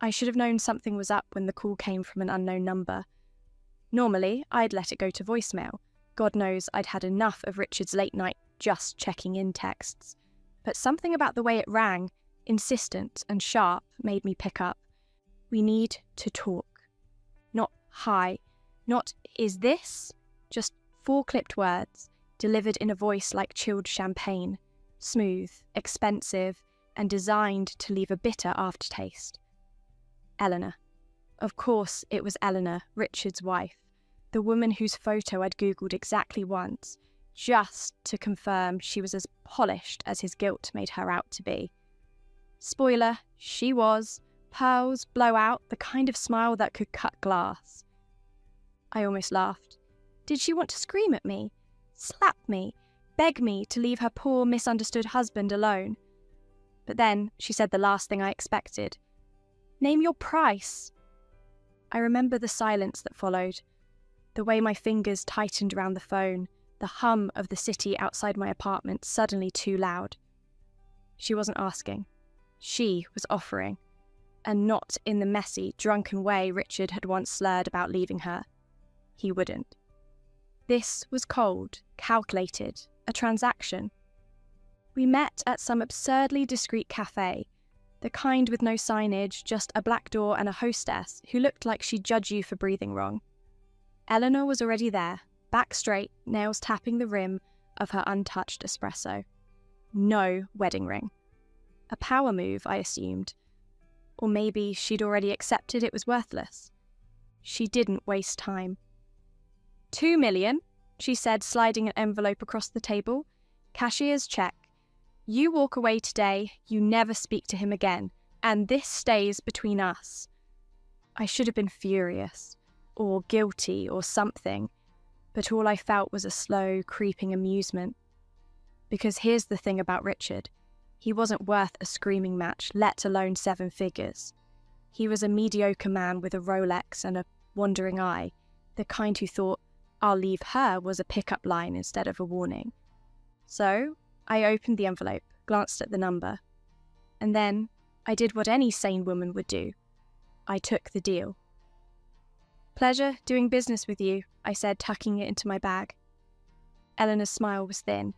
I should have known something was up when the call came from an unknown number. Normally, I'd let it go to voicemail. God knows I'd had enough of Richard's late-night just checking in texts. But something about the way it rang, insistent and sharp, made me pick up. We need to talk. Not hi, not is this, just 4 clipped words, delivered in a voice like chilled champagne, smooth, expensive, and designed to leave a bitter aftertaste. Eleanor. Of course it was Eleanor, Richard's wife, the woman whose photo I'd Googled exactly once, just to confirm she was as polished as his guilt made her out to be. Spoiler, she was. Pearls, blowout, the kind of smile that could cut glass. I almost laughed. Did she want to scream at me? Slap me? Beg me to leave her poor, misunderstood husband alone? But then she said the last thing I expected. Name your price. I remember the silence that followed, the way my fingers tightened around the phone, the hum of the city outside my apartment suddenly too loud. She wasn't asking. She was offering. And not in the messy, drunken way Richard had once slurred about leaving her. He wouldn't. This was cold, calculated, a transaction. We met at some absurdly discreet cafe, the kind with no signage, just a black door and a hostess who looked like she'd judge you for breathing wrong. Eleanor was already there, back straight, nails tapping the rim of her untouched espresso. No wedding ring. A power move, I assumed. Or maybe she'd already accepted it was worthless. She didn't waste time. 2 million, she said, sliding an envelope across the table. Cashier's check. You walk away today, you never speak to him again, and this stays between us. I should have been furious, or guilty, or something, but all I felt was a slow, creeping amusement. Because here's the thing about Richard. He wasn't worth a screaming match, let alone 7 figures. He was a mediocre man with a Rolex and a wandering eye, the kind who thought, I'll leave her was a pick-up line instead of a warning. So, I opened the envelope, glanced at the number, and then I did what any sane woman would do. I took the deal. Pleasure doing business with you, I said, tucking it into my bag. Eleanor's smile was thin.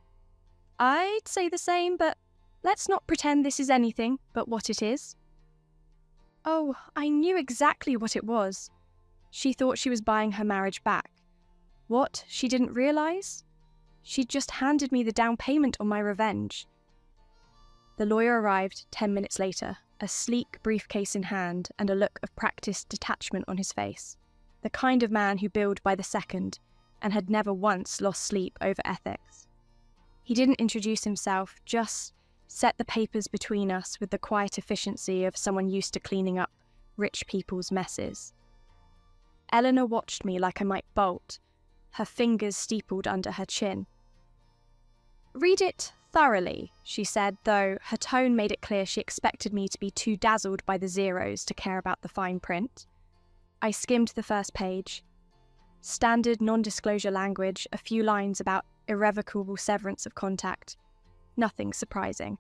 I'd say the same, but let's not pretend this is anything but what it is. Oh, I knew exactly what it was. She thought she was buying her marriage back. What she didn't realise? She'd just handed me the down payment on my revenge. The lawyer arrived 10 minutes later, a sleek briefcase in hand and a look of practiced detachment on his face, the kind of man who billed by the second and had never once lost sleep over ethics. He didn't introduce himself, just set the papers between us with the quiet efficiency of someone used to cleaning up rich people's messes. Eleanor watched me like I might bolt, her fingers steepled under her chin. Read it thoroughly, she said, though her tone made it clear she expected me to be too dazzled by the zeros to care about the fine print. I skimmed the first page. Standard non-disclosure language, a few lines about irrevocable severance of contact. Nothing surprising.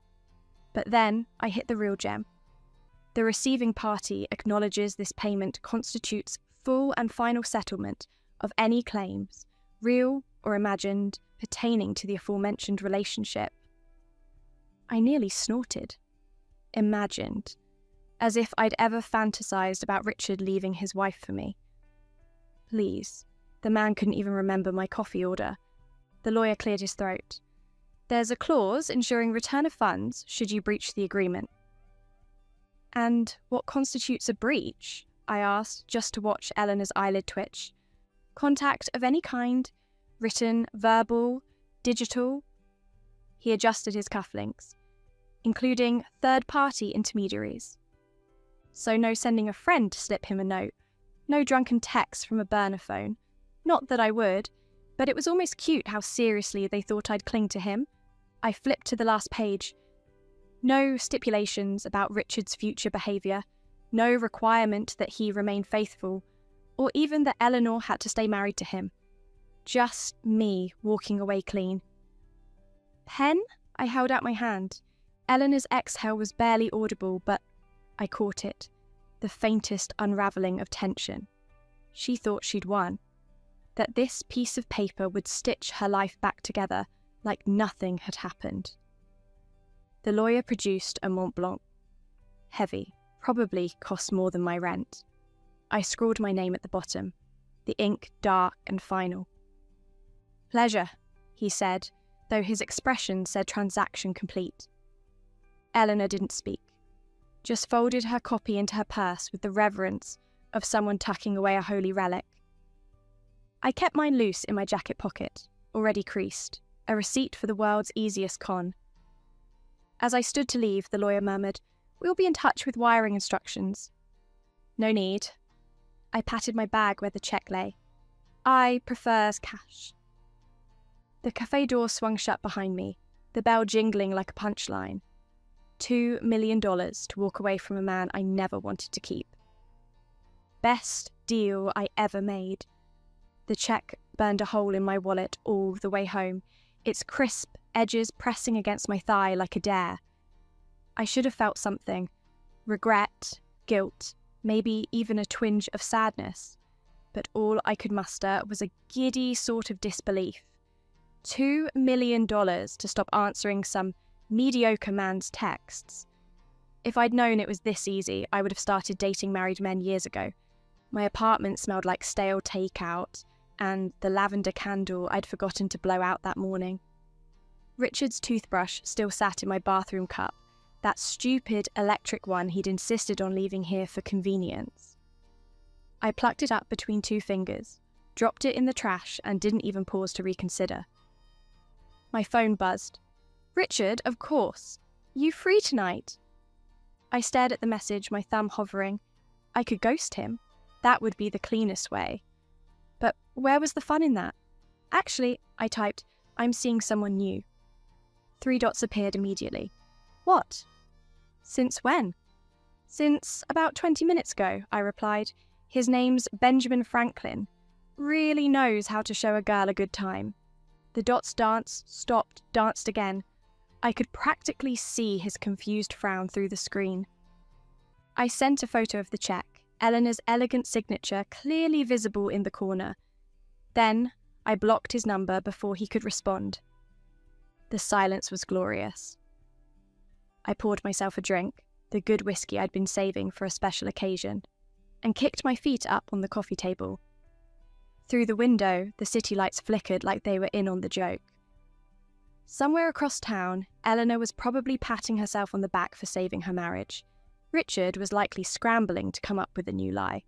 But then I hit the real gem. The receiving party acknowledges this payment constitutes full and final settlement of any claims, real or imagined, pertaining to the aforementioned relationship. I nearly snorted. Imagined. As if I'd ever fantasized about Richard leaving his wife for me. Please. The man couldn't even remember my coffee order. The lawyer cleared his throat. There's a clause ensuring return of funds should you breach the agreement. And what constitutes a breach? I asked, just to watch Eleanor's eyelid twitch. Contact of any kind, written, verbal, digital. He adjusted his cufflinks, including third-party intermediaries. So no sending a friend to slip him a note, no drunken text from a burner phone. Not that I would, but it was almost cute how seriously they thought I'd cling to him. I flipped to the last page. No stipulations about Richard's future behaviour, no requirement that he remain faithful, or even that Eleanor had to stay married to him. Just me walking away clean. Pen? I held out my hand. Eleanor's exhale was barely audible, but I caught it. the faintest unravelling of tension. She thought she'd won, that this piece of paper would stitch her life back together like nothing had happened. The lawyer produced a Mont Blanc. Heavy, probably cost more than my rent. I scrawled my name at the bottom, the ink dark and final. "Pleasure," he said, though his expression said transaction complete. Eleanor didn't speak, just folded her copy into her purse with the reverence of someone tucking away a holy relic. I kept mine loose in my jacket pocket, already creased, a receipt for the world's easiest con. As I stood to leave, the lawyer murmured, "We'll be in touch with wiring instructions." "No need." I patted my bag where the cheque lay. "I prefers cash." The cafe door swung shut behind me, the bell jingling like a punchline. $2 million to walk away from a man I never wanted to keep. Best deal I ever made. The cheque burned a hole in my wallet all the way home, its crisp edges pressing against my thigh like a dare. I should have felt something. Regret, guilt, maybe even a twinge of sadness. But all I could muster was a giddy sort of disbelief. $2 million to stop answering some mediocre man's texts. If I'd known it was this easy, I would have started dating married men years ago. My apartment smelled like stale takeout, and the lavender candle I'd forgotten to blow out that morning. Richard's toothbrush still sat in my bathroom cup, that stupid electric one he'd insisted on leaving here for convenience. I plucked it up between two fingers, dropped it in the trash, and didn't even pause to reconsider. My phone buzzed. "Richard, of course. You free tonight?" I stared at the message, my thumb hovering. I could ghost him. That would be the cleanest way. But where was the fun in that? "Actually," I typed, "I'm seeing someone new." 3 dots appeared immediately. "What?" "Since when?" "Since about 20 minutes ago," I replied. "His name's Benjamin Franklin. Really knows how to show a girl a good time." The dots danced, stopped, danced again. I could practically see his confused frown through the screen. I sent a photo of the cheque, Eleanor's elegant signature clearly visible in the corner. Then I blocked his number before he could respond. The silence was glorious. I poured myself a drink, the good whiskey I'd been saving for a special occasion, and kicked my feet up on the coffee table. Through the window, the city lights flickered like they were in on the joke. Somewhere across town, Eleanor was probably patting herself on the back for saving her marriage. Richard was likely scrambling to come up with a new lie.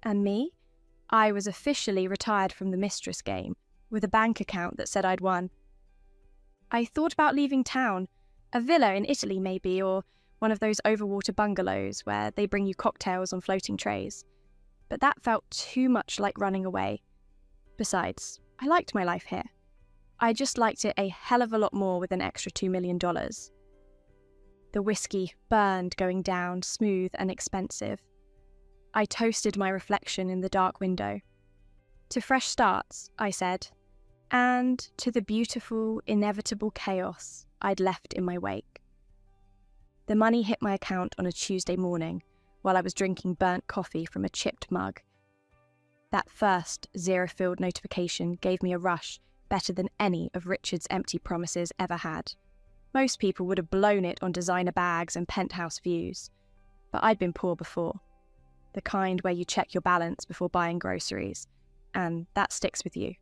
And me? I was officially retired from the Mistress game, with a bank account that said I'd won. I thought about leaving town, a villa in Italy maybe, or one of those overwater bungalows where they bring you cocktails on floating trays. But that felt too much like running away. Besides, I liked my life here. I just liked it a hell of a lot more with an extra $2 million. The whiskey burned going down, smooth and expensive. I toasted my reflection in the dark window. "To fresh starts," I said, and to the beautiful, inevitable chaos I'd left in my wake. The money hit my account on a Tuesday morning while I was drinking burnt coffee from a chipped mug. That first zero-filled notification gave me a rush better than any of Richard's empty promises ever had. Most people would have blown it on designer bags and penthouse views, but I'd been poor before. The kind where you check your balance before buying groceries, and that sticks with you.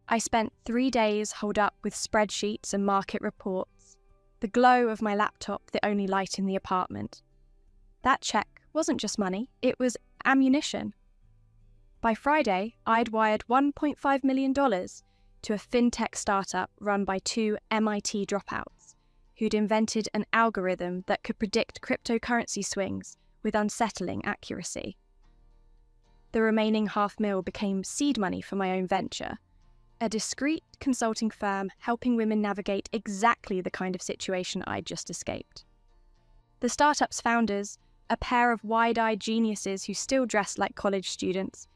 I spent 3 days holed up with spreadsheets and market reports, the glow of my laptop the only light in the apartment. That check wasn't just money, it was ammunition. By Friday, I'd wired $1.5 million to a fintech startup run by 2 MIT dropouts who'd invented an algorithm that could predict cryptocurrency swings with unsettling accuracy. The remaining $500,000 became seed money for my own venture, a discreet consulting firm helping women navigate exactly the kind of situation I'd just escaped. The startup's founders, a pair of wide-eyed geniuses who still dressed like college students,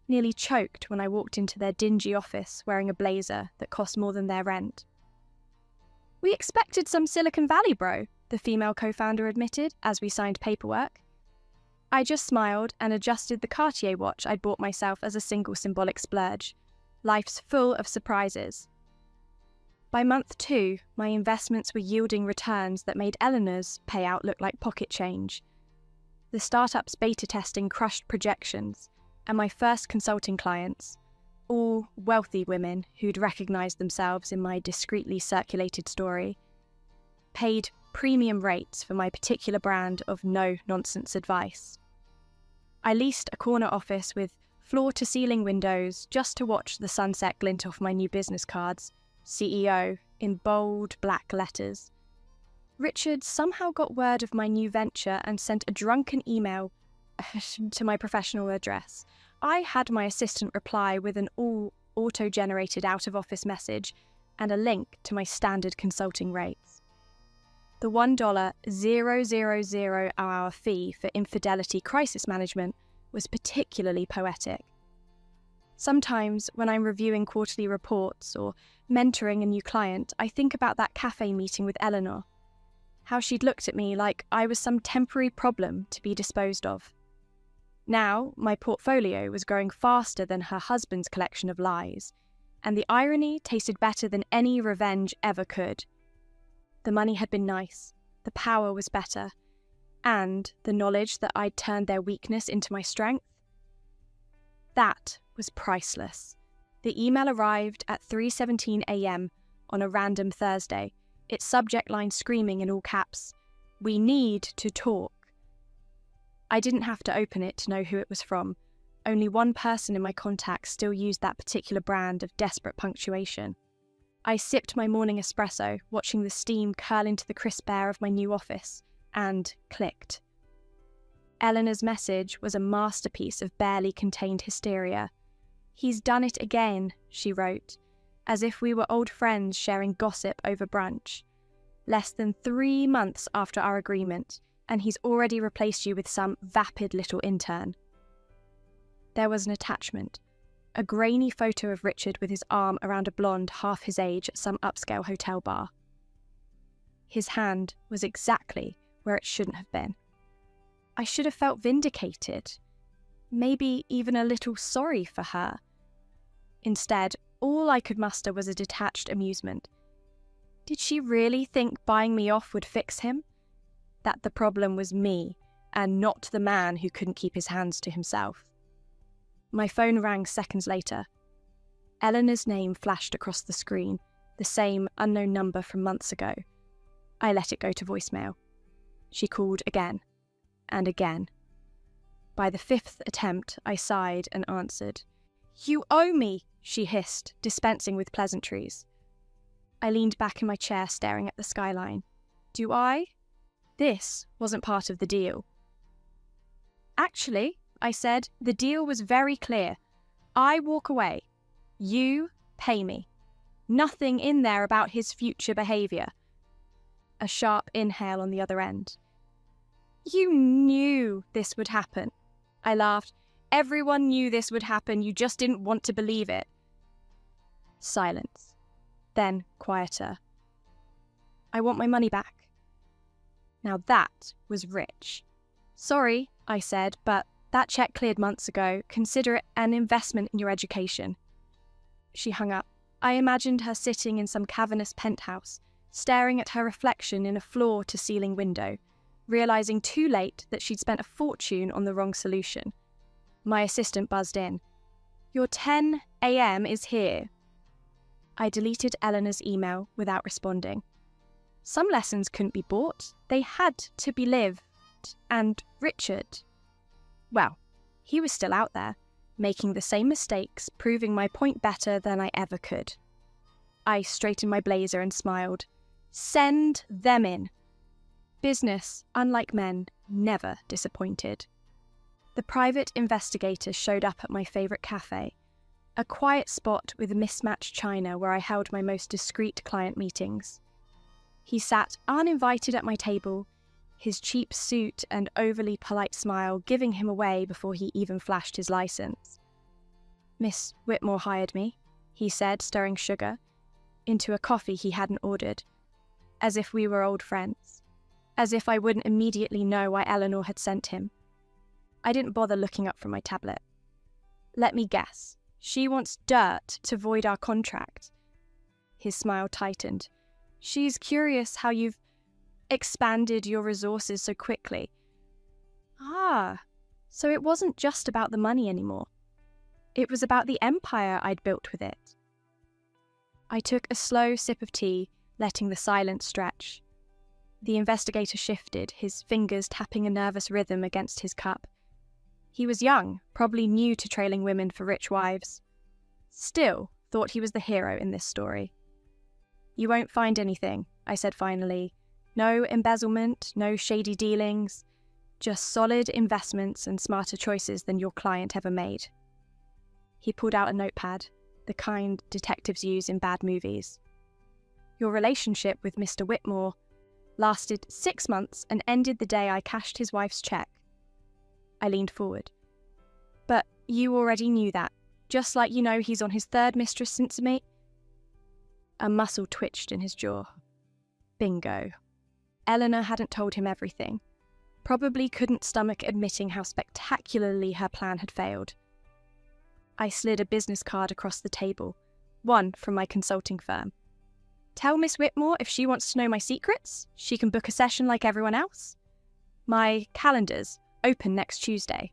nearly choked when I walked into their dingy office wearing a blazer that cost more than their rent. "We expected some Silicon Valley bro," the female co-founder admitted as we signed paperwork. I just smiled and adjusted the Cartier watch I'd bought myself as a single symbolic splurge. Life's full of surprises. By month 2, my investments were yielding returns that made Eleanor's payout look like pocket change. The startup's beta testing crushed projections, and my first consulting clients, all wealthy women who'd recognised themselves in my discreetly circulated story, paid premium rates for my particular brand of no-nonsense advice. I leased a corner office with floor-to-ceiling windows just to watch the sunset glint off my new business cards, CEO, in bold black letters. Richard somehow got word of my new venture and sent a drunken email to my professional address. I had my assistant reply with an all-auto-generated out-of-office message and a link to my standard consulting rates. The $1,000 hour fee for infidelity crisis management was particularly poetic. Sometimes, when I'm reviewing quarterly reports or mentoring a new client, I think about that cafe meeting with Eleanor, how she'd looked at me like I was some temporary problem to be disposed of. Now, my portfolio was growing faster than her husband's collection of lies, and the irony tasted better than any revenge ever could. The money had been nice, the power was better, and the knowledge that I'd turned their weakness into my strength. That was priceless. The email arrived at 3:17 a.m. on a random Thursday, its subject line screaming in all caps, "We need to talk." I didn't have to open it to know who it was from. Only one person in my contacts still used that particular brand of desperate punctuation. I sipped my morning espresso, watching the steam curl into the crisp air of my new office, and clicked. Eleanor's message was a masterpiece of barely contained hysteria. "He's done it again," she wrote, as if we were old friends sharing gossip over brunch. "Less than 3 months after our agreement, and he's already replaced you with some vapid little intern." There was an attachment, a grainy photo of Richard with his arm around a blonde half his age at some upscale hotel bar. His hand was exactly where it shouldn't have been. I should have felt vindicated, maybe even a little sorry for her. Instead, all I could muster was a detached amusement. Did she really think buying me off would fix him? That the problem was me, and not the man who couldn't keep his hands to himself. My phone rang seconds later. Eleanor's name flashed across the screen, the same unknown number from months ago. I let it go to voicemail. She called again, and again. By the 5th attempt, I sighed and answered. "You owe me," she hissed, dispensing with pleasantries. I leaned back in my chair, staring at the skyline. Do I? This wasn't part of the deal. "Actually," I said, "the deal was very clear. I walk away. You pay me. Nothing in there about his future behaviour." A sharp inhale on the other end. "You knew this would happen." I laughed. "Everyone knew this would happen, you just didn't want to believe it." Silence. Then quieter. "I want my money back." Now that was rich. "Sorry," I said, "but that check cleared months ago. Consider it an investment in your education." She hung up. I imagined her sitting in some cavernous penthouse, staring at her reflection in a floor-to-ceiling window, realising too late that she'd spent a fortune on the wrong solution. My assistant buzzed in. "Your 10 a.m. is here." I deleted Eleanor's email without responding. Some lessons couldn't be bought. They had to be lived. And Richard, well, he was still out there, making the same mistakes, proving my point better than I ever could. I straightened my blazer and smiled. Send them in. Business, unlike men, never disappointed. The private investigator showed up at my favourite cafe, a quiet spot with mismatched china where I held my most discreet client meetings. He sat uninvited at my table, his cheap suit and overly polite smile giving him away before he even flashed his licence. "Miss Whitmore hired me," he said, stirring sugar into a coffee he hadn't ordered, as if we were old friends, as if I wouldn't immediately know why Eleanor had sent him. I didn't bother looking up from my tablet. Let me guess. She wants dirt to void our contract. His smile tightened. She's curious how you've expanded your resources so quickly. Ah, so it wasn't just about the money anymore. It was about the empire I'd built with it. I took a slow sip of tea, letting the silence stretch. The investigator shifted, his fingers tapping a nervous rhythm against his cup. He was young, probably new to trailing women for rich wives. Still, thought he was the hero in this story. You won't find anything, I said finally. No embezzlement, no shady dealings, just solid investments and smarter choices than your client ever made. He pulled out a notepad, the kind detectives use in bad movies. Your relationship with Mr. Whitmore lasted 6 months and ended the day I cashed his wife's check. I leaned forward. But you already knew that, just like you know he's on his third mistress since me. A muscle twitched in his jaw. Bingo. Eleanor hadn't told him everything. Probably couldn't stomach admitting how spectacularly her plan had failed. I slid a business card across the table, one from my consulting firm. Tell Miss Whitmore if she wants to know my secrets, she can book a session like everyone else. My calendar's open next Tuesday.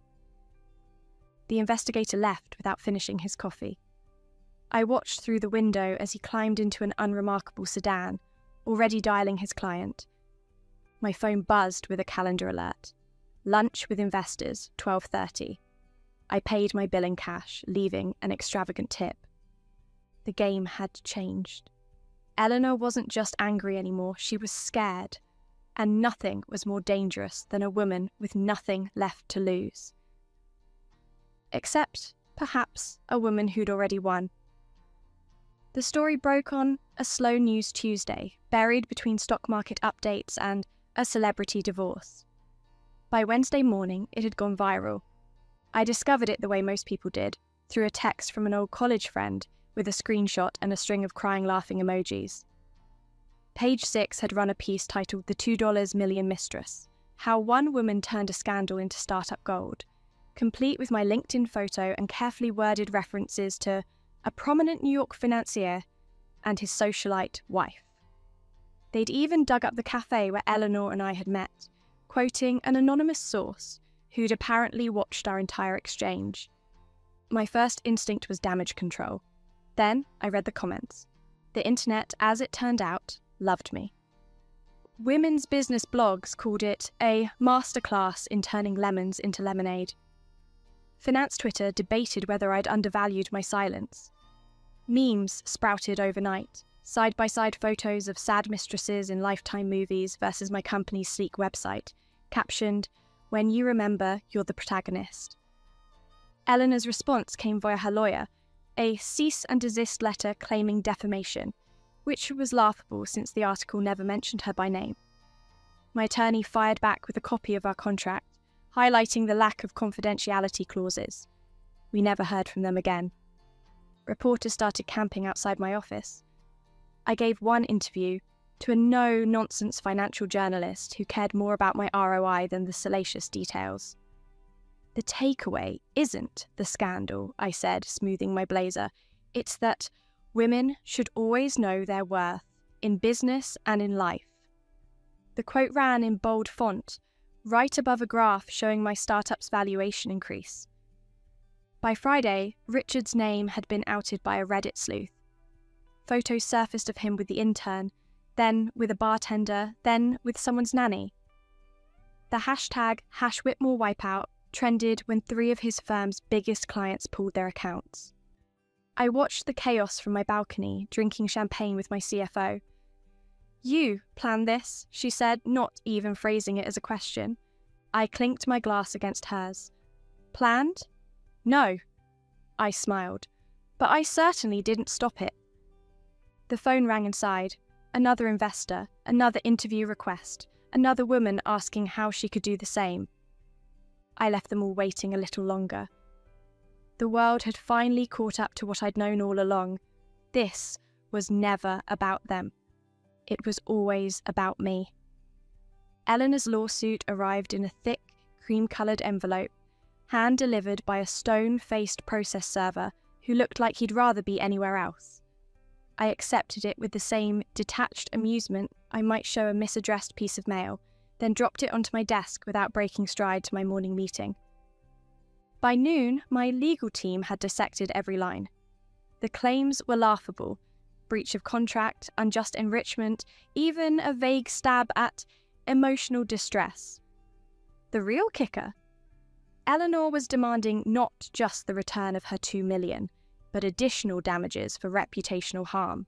The investigator left without finishing his coffee. I watched through the window as he climbed into an unremarkable sedan, already dialing his client. My phone buzzed with a calendar alert. Lunch with investors, 12:30. I paid my bill in cash, leaving an extravagant tip. The game had changed. Eleanor wasn't just angry anymore, she was scared. And nothing was more dangerous than a woman with nothing left to lose. Except, perhaps, a woman who'd already won. The story broke on a slow news Tuesday, buried between stock market updates and a celebrity divorce. By Wednesday morning, it had gone viral. I discovered it the way most people did, through a text from an old college friend with a screenshot and a string of crying laughing emojis. Page 6 had run a piece titled The $2 Million Mistress, How One Woman Turned a Scandal into Startup Gold, complete with my LinkedIn photo and carefully worded references to a prominent New York financier and his socialite wife. They'd even dug up the cafe where Eleanor and I had met, quoting an anonymous source who'd apparently watched our entire exchange. My first instinct was damage control. Then I read the comments. The internet, as it turned out, loved me. Women's business blogs called it a masterclass in turning lemons into lemonade. Finance Twitter debated whether I'd undervalued my silence. Memes sprouted overnight, side-by-side photos of sad mistresses in Lifetime movies versus my company's sleek website, captioned, "When you remember, you're the protagonist." Eleanor's response came via her lawyer, a cease and desist letter claiming defamation, which was laughable since the article never mentioned her by name. My attorney fired back with a copy of our contract, highlighting the lack of confidentiality clauses. We never heard from them again. Reporters started camping outside my office. I gave one interview to a no-nonsense financial journalist who cared more about my ROI than the salacious details. The takeaway isn't the scandal, I said, smoothing my blazer. It's that women should always know their worth, in business and in life. The quote ran in bold font, right above a graph showing my startup's valuation increase. By Friday, Richard's name had been outed by a Reddit sleuth. Photos surfaced of him with the intern, then with a bartender, then with someone's nanny. The hashtag #WhitmoreWipeout trended when 3 of his firm's biggest clients pulled their accounts. I watched the chaos from my balcony, drinking champagne with my CFO. "You planned this," she said, not even phrasing it as a question. I clinked my glass against hers. "Planned? No." I smiled. But I certainly didn't stop it. The phone rang inside. Another investor, another interview request, another woman asking how she could do the same. I left them all waiting a little longer. The world had finally caught up to what I'd known all along. This was never about them. It was always about me. Eleanor's lawsuit arrived in a thick, cream-coloured envelope, hand-delivered by a stone-faced process server who looked like he'd rather be anywhere else. I accepted it with the same detached amusement I might show a misaddressed piece of mail, then dropped it onto my desk without breaking stride to my morning meeting. By noon, my legal team had dissected every line. The claims were laughable: breach of contract, unjust enrichment, even a vague stab at emotional distress. The real kicker? Eleanor was demanding not just the return of her $2 million, but additional damages for reputational harm.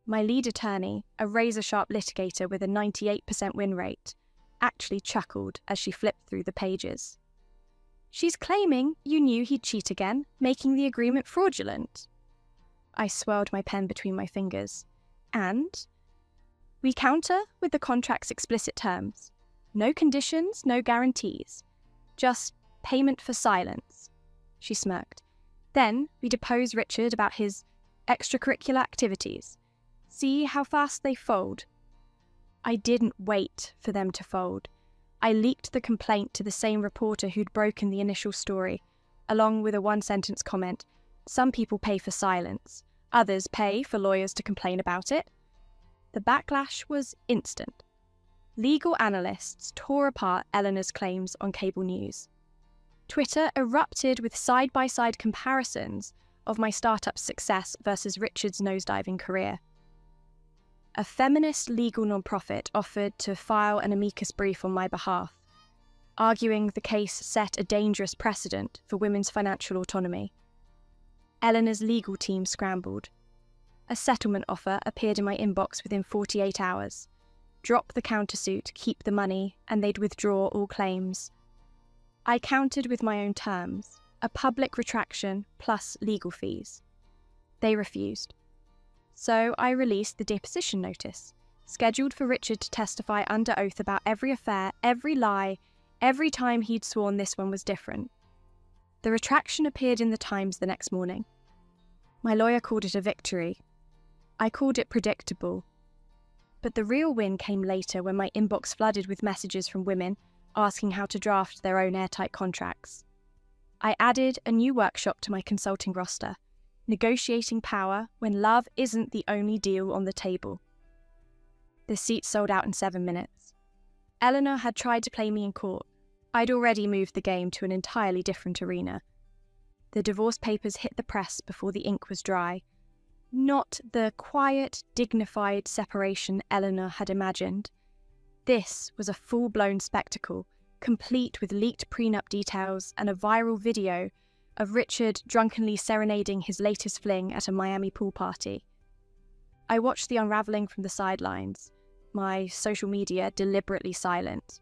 My lead attorney, a razor-sharp litigator with a 98% win rate, actually chuckled as she flipped through the pages. "She's claiming you knew he'd cheat again, making the agreement fraudulent." I swirled my pen between my fingers. "And we counter with the contract's explicit terms. No conditions, no guarantees. Just payment for silence." She smirked. "Then we depose Richard about his extracurricular activities. See how fast they fold." I didn't wait for them to fold. I leaked the complaint to the same reporter who'd broken the initial story, along with a one-sentence comment: "Some people pay for silence. Others pay for lawyers to complain about it." The backlash was instant. Legal analysts tore apart Eleanor's claims on cable news. Twitter erupted with side-by-side comparisons of my startup's success versus Richard's nosediving career. A feminist legal nonprofit offered to file an amicus brief on my behalf, arguing the case set a dangerous precedent for women's financial autonomy. Eleanor's legal team scrambled. A settlement offer appeared in my inbox within 48 hours. Drop the countersuit, keep the money, and they'd withdraw all claims. I countered with my own terms, a public retraction plus legal fees. They refused. So I released the deposition notice, scheduled for Richard to testify under oath about every affair, every lie, every time he'd sworn this one was different. The retraction appeared in the Times the next morning. My lawyer called it a victory. I called it predictable. But the real win came later when my inbox flooded with messages from women asking how to draft their own airtight contracts. I added a new workshop to my consulting roster: negotiating power when love isn't the only deal on the table. The seat sold out in 7 minutes. Eleanor had tried to play me in court. I'd already moved the game to an entirely different arena. The divorce papers hit the press before the ink was dry. Not the quiet, dignified separation Eleanor had imagined. This was a full-blown spectacle, complete with leaked prenup details and a viral video of Richard drunkenly serenading his latest fling at a Miami pool party. I watched the unravelling from the sidelines, my social media deliberately silent.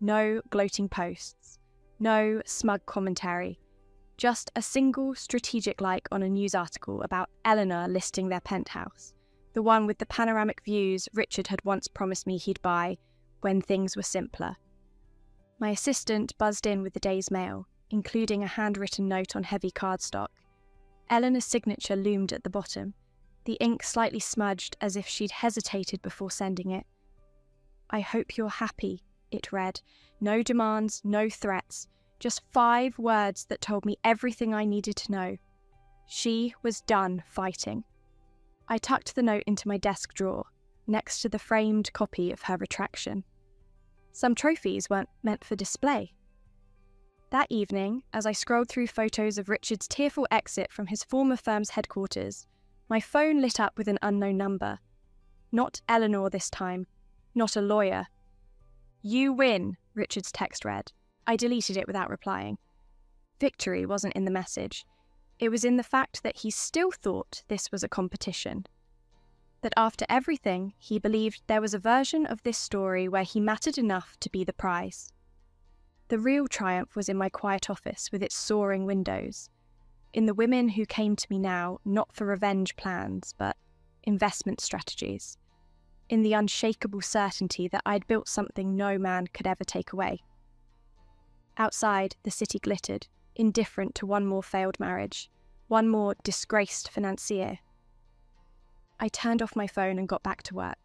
No gloating posts, no smug commentary, just a single strategic like on a news article about Eleanor listing their penthouse, the one with the panoramic views Richard had once promised me he'd buy when things were simpler. My assistant buzzed in with the day's mail, including a handwritten note on heavy cardstock. Eleanor's signature loomed at the bottom, the ink slightly smudged as if she'd hesitated before sending it. "I hope you're happy," it read. No demands, no threats, just 5 words that told me everything I needed to know. She was done fighting. I tucked the note into my desk drawer, next to the framed copy of her retraction. Some trophies weren't meant for display. That evening, as I scrolled through photos of Richard's tearful exit from his former firm's headquarters, my phone lit up with an unknown number. Not Eleanor this time, not a lawyer. "You win," Richard's text read. I deleted it without replying. Victory wasn't in the message. It was in the fact that he still thought this was a competition. That after everything, he believed there was a version of this story where he mattered enough to be the prize. The real triumph was in my quiet office with its soaring windows, in the women who came to me now not for revenge plans, but investment strategies, in the unshakable certainty that I'd built something no man could ever take away. Outside, the city glittered, indifferent to one more failed marriage, one more disgraced financier. I turned off my phone and got back to work.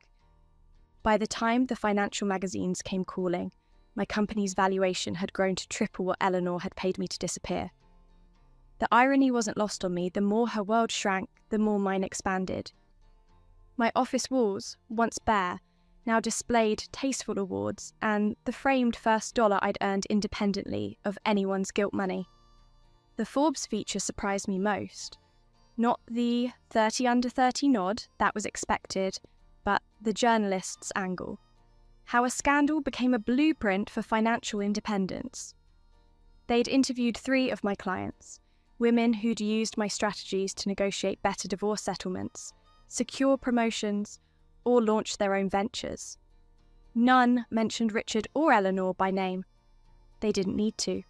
By the time the financial magazines came calling, My company's valuation had grown to triple what Eleanor had paid me to disappear. The irony wasn't lost on me. The more her world shrank, the more mine expanded. My office walls, once bare, now displayed tasteful awards and the framed first dollar I'd earned independently of anyone's guilt money. The Forbes feature surprised me most. Not the 30 under 30 nod, that was expected, but the journalist's angle. How a scandal became a blueprint for financial independence. They'd interviewed 3 of my clients, women who'd used my strategies to negotiate better divorce settlements, secure promotions, or launch their own ventures. None mentioned Richard or Eleanor by name. They didn't need to.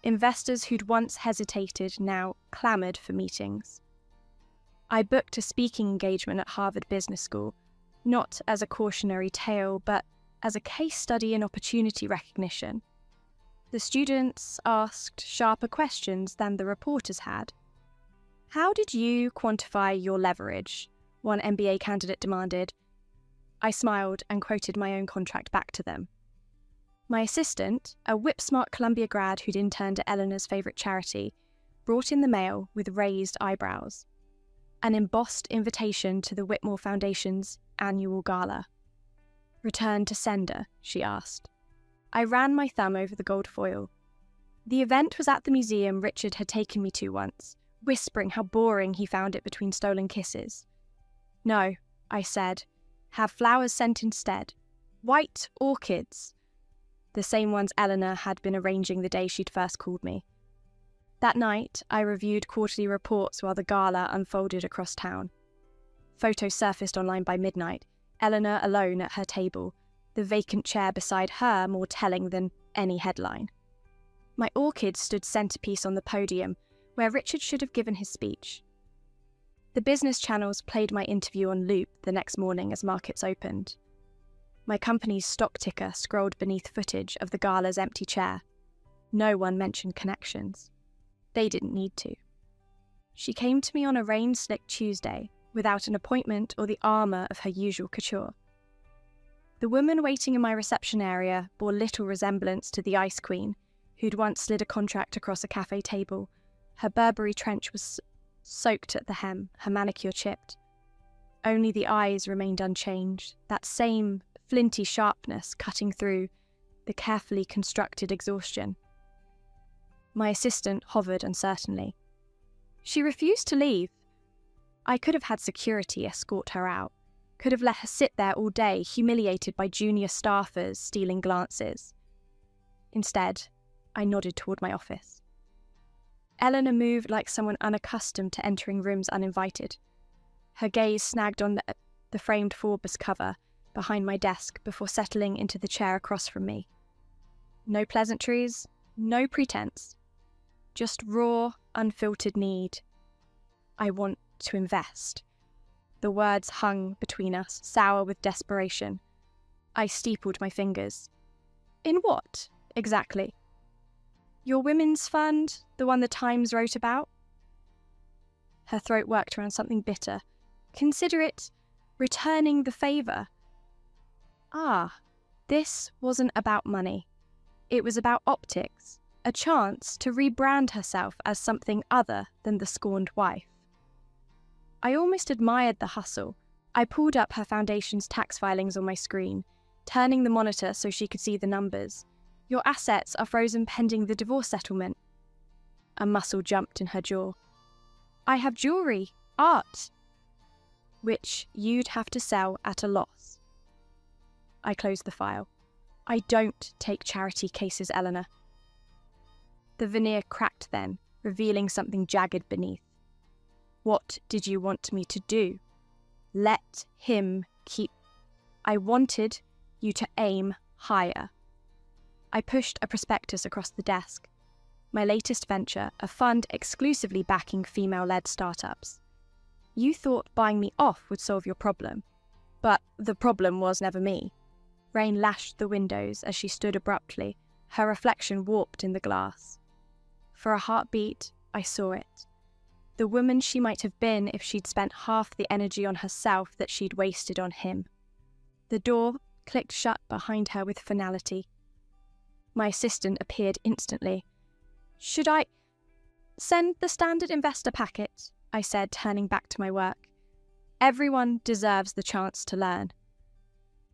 Investors who'd once hesitated now clamoured for meetings. I booked a speaking engagement at Harvard Business School, not as a cautionary tale, but as a case study in opportunity recognition. The students asked sharper questions than the reporters had. "How did you quantify your leverage?" one MBA candidate demanded. I smiled and quoted my own contract back to them. My assistant, a whip-smart Columbia grad who'd interned at Eleanor's favourite charity, brought in the mail with raised eyebrows. An embossed invitation to the Whitmore Foundation's annual gala. "Return to sender?" she asked. I ran my thumb over the gold foil. The event was at the museum Richard had taken me to once, whispering how boring he found it between stolen kisses. "No," I said. "Have flowers sent instead. White orchids." The same ones Eleanor had been arranging the day she'd first called me. That night, I reviewed quarterly reports while the gala unfolded across town. Photos surfaced online by midnight, Eleanor alone at her table, the vacant chair beside her more telling than any headline. My orchids stood centrepiece on the podium, where Richard should have given his speech. The business channels played my interview on loop the next morning as markets opened. My company's stock ticker scrolled beneath footage of the gala's empty chair. No one mentioned connections. They didn't need to. She came to me on a rain-slicked Tuesday, without an appointment or the armour of her usual couture. The woman waiting in my reception area bore little resemblance to the Ice Queen, who'd once slid a contract across a cafe table. Her Burberry trench was soaked at the hem, her manicure chipped. Only the eyes remained unchanged, that same flinty sharpness cutting through the carefully constructed exhaustion. My assistant hovered uncertainly. She refused to leave. I could have had security escort her out, could have let her sit there all day, humiliated by junior staffers stealing glances. Instead, I nodded toward my office. Eleanor moved like someone unaccustomed to entering rooms uninvited. Her gaze snagged on the framed Forbes cover behind my desk before settling into the chair across from me. No pleasantries, no pretense. Just raw, unfiltered need. "I want to invest." The words hung between us, sour with desperation. I steepled my fingers. "In what, exactly?" "Your women's fund, the one the Times wrote about?" Her throat worked around something bitter. "Consider it returning the favour." Ah, this wasn't about money. It was about optics, a chance to rebrand herself as something other than the scorned wife. I almost admired the hustle. I pulled up her foundation's tax filings on my screen, turning the monitor so she could see the numbers. "Your assets are frozen pending the divorce settlement." A muscle jumped in her jaw. "I have jewellery, art." "Which you'd have to sell at a loss." I closed the file. "I don't take charity cases, Eleanor." The veneer cracked then, revealing something jagged beneath. "What did you want me to do?" "Let him keep." "I wanted you to aim higher." I pushed a prospectus across the desk. My latest venture, a fund exclusively backing female-led startups. "You thought buying me off would solve your problem. But the problem was never me." Rain lashed the windows as she stood abruptly, her reflection warped in the glass. For a heartbeat, I saw it. The woman she might have been if she'd spent half the energy on herself that she'd wasted on him. The door clicked shut behind her with finality. My assistant appeared instantly. "Should I send the standard investor packet?" I said, turning back to my work. Everyone deserves the chance to learn,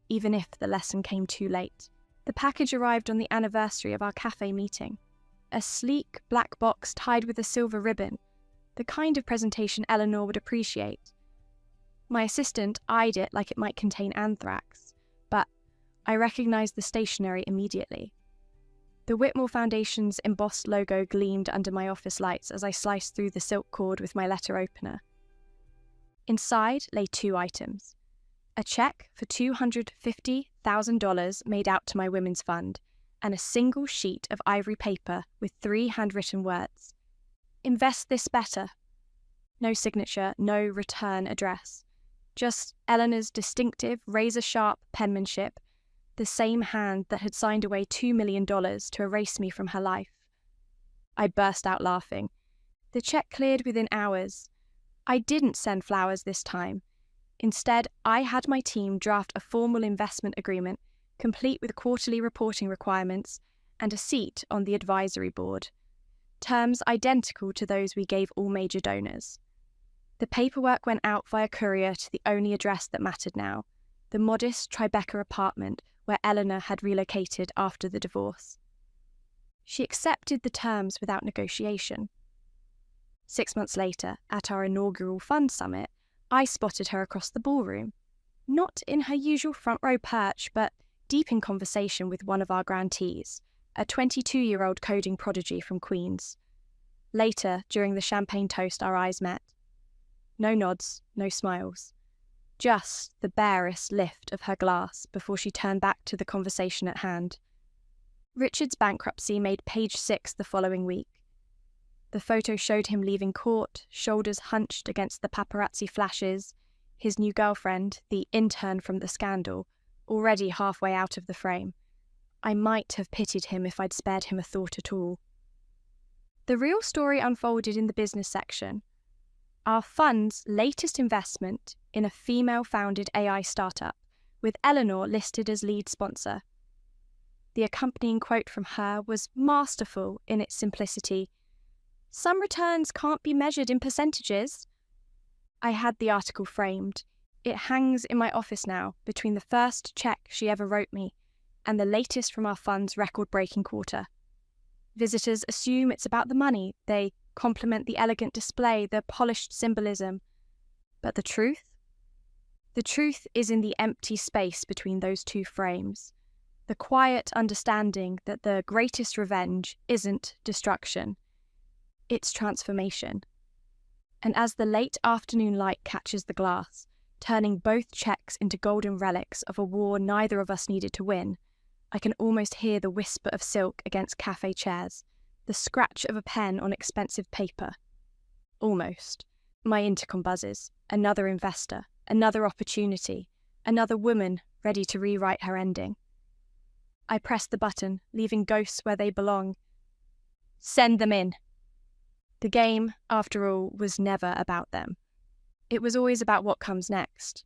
even if the lesson came too late. The package arrived on the anniversary of our cafe meeting. A sleek black box tied with a silver ribbon, the kind of presentation Eleanor would appreciate. My assistant eyed it like it might contain anthrax, but I recognized the stationery immediately. The Whitmore Foundation's embossed logo gleamed under my office lights as I sliced through the silk cord with my letter opener. Inside lay 2 items. A check for $250,000 made out to my women's fund, and a single sheet of ivory paper with 3 handwritten words. "Invest this better." No signature, no return address. Just Eleanor's distinctive, razor-sharp penmanship, the same hand that had signed away $2 million to erase me from her life. I burst out laughing. The check cleared within hours. I didn't send flowers this time. Instead, I had my team draft a formal investment agreement, complete with quarterly reporting requirements and a seat on the advisory board. Terms identical to those we gave all major donors. The paperwork went out via courier to the only address that mattered now, the modest Tribeca apartment where Eleanor had relocated after the divorce. She accepted the terms without negotiation. 6 months later, at our inaugural fund summit, I spotted her across the ballroom. Not in her usual front row perch, but deep in conversation with one of our grantees, a 22-year-old coding prodigy from Queens. Later, during the champagne toast, our eyes met. No nods, no smiles. Just the barest lift of her glass before she turned back to the conversation at hand. Richard's bankruptcy made page 6 the following week. The photo showed him leaving court, shoulders hunched against the paparazzi flashes, his new girlfriend, the intern from the scandal, already halfway out of the frame. I might have pitied him if I'd spared him a thought at all. The real story unfolded in the business section. Our fund's latest investment in a female-founded AI startup, with Eleanor listed as lead sponsor. The accompanying quote from her was masterful in its simplicity. "Some returns can't be measured in percentages." I had the article framed. It hangs in my office now, between the first check she ever wrote me and the latest from our fund's record-breaking quarter. Visitors assume it's about the money. They compliment the elegant display, the polished symbolism. But the truth? The truth is in the empty space between those 2 frames. The quiet understanding that the greatest revenge isn't destruction. It's transformation. And as the late afternoon light catches the glass, turning both checks into golden relics of a war neither of us needed to win, I can almost hear the whisper of silk against cafe chairs, the scratch of a pen on expensive paper. Almost. My intercom buzzes. Another investor, another opportunity, another woman ready to rewrite her ending. I press the button, leaving ghosts where they belong. Send them in. The game, after all, was never about them. It was always about what comes next.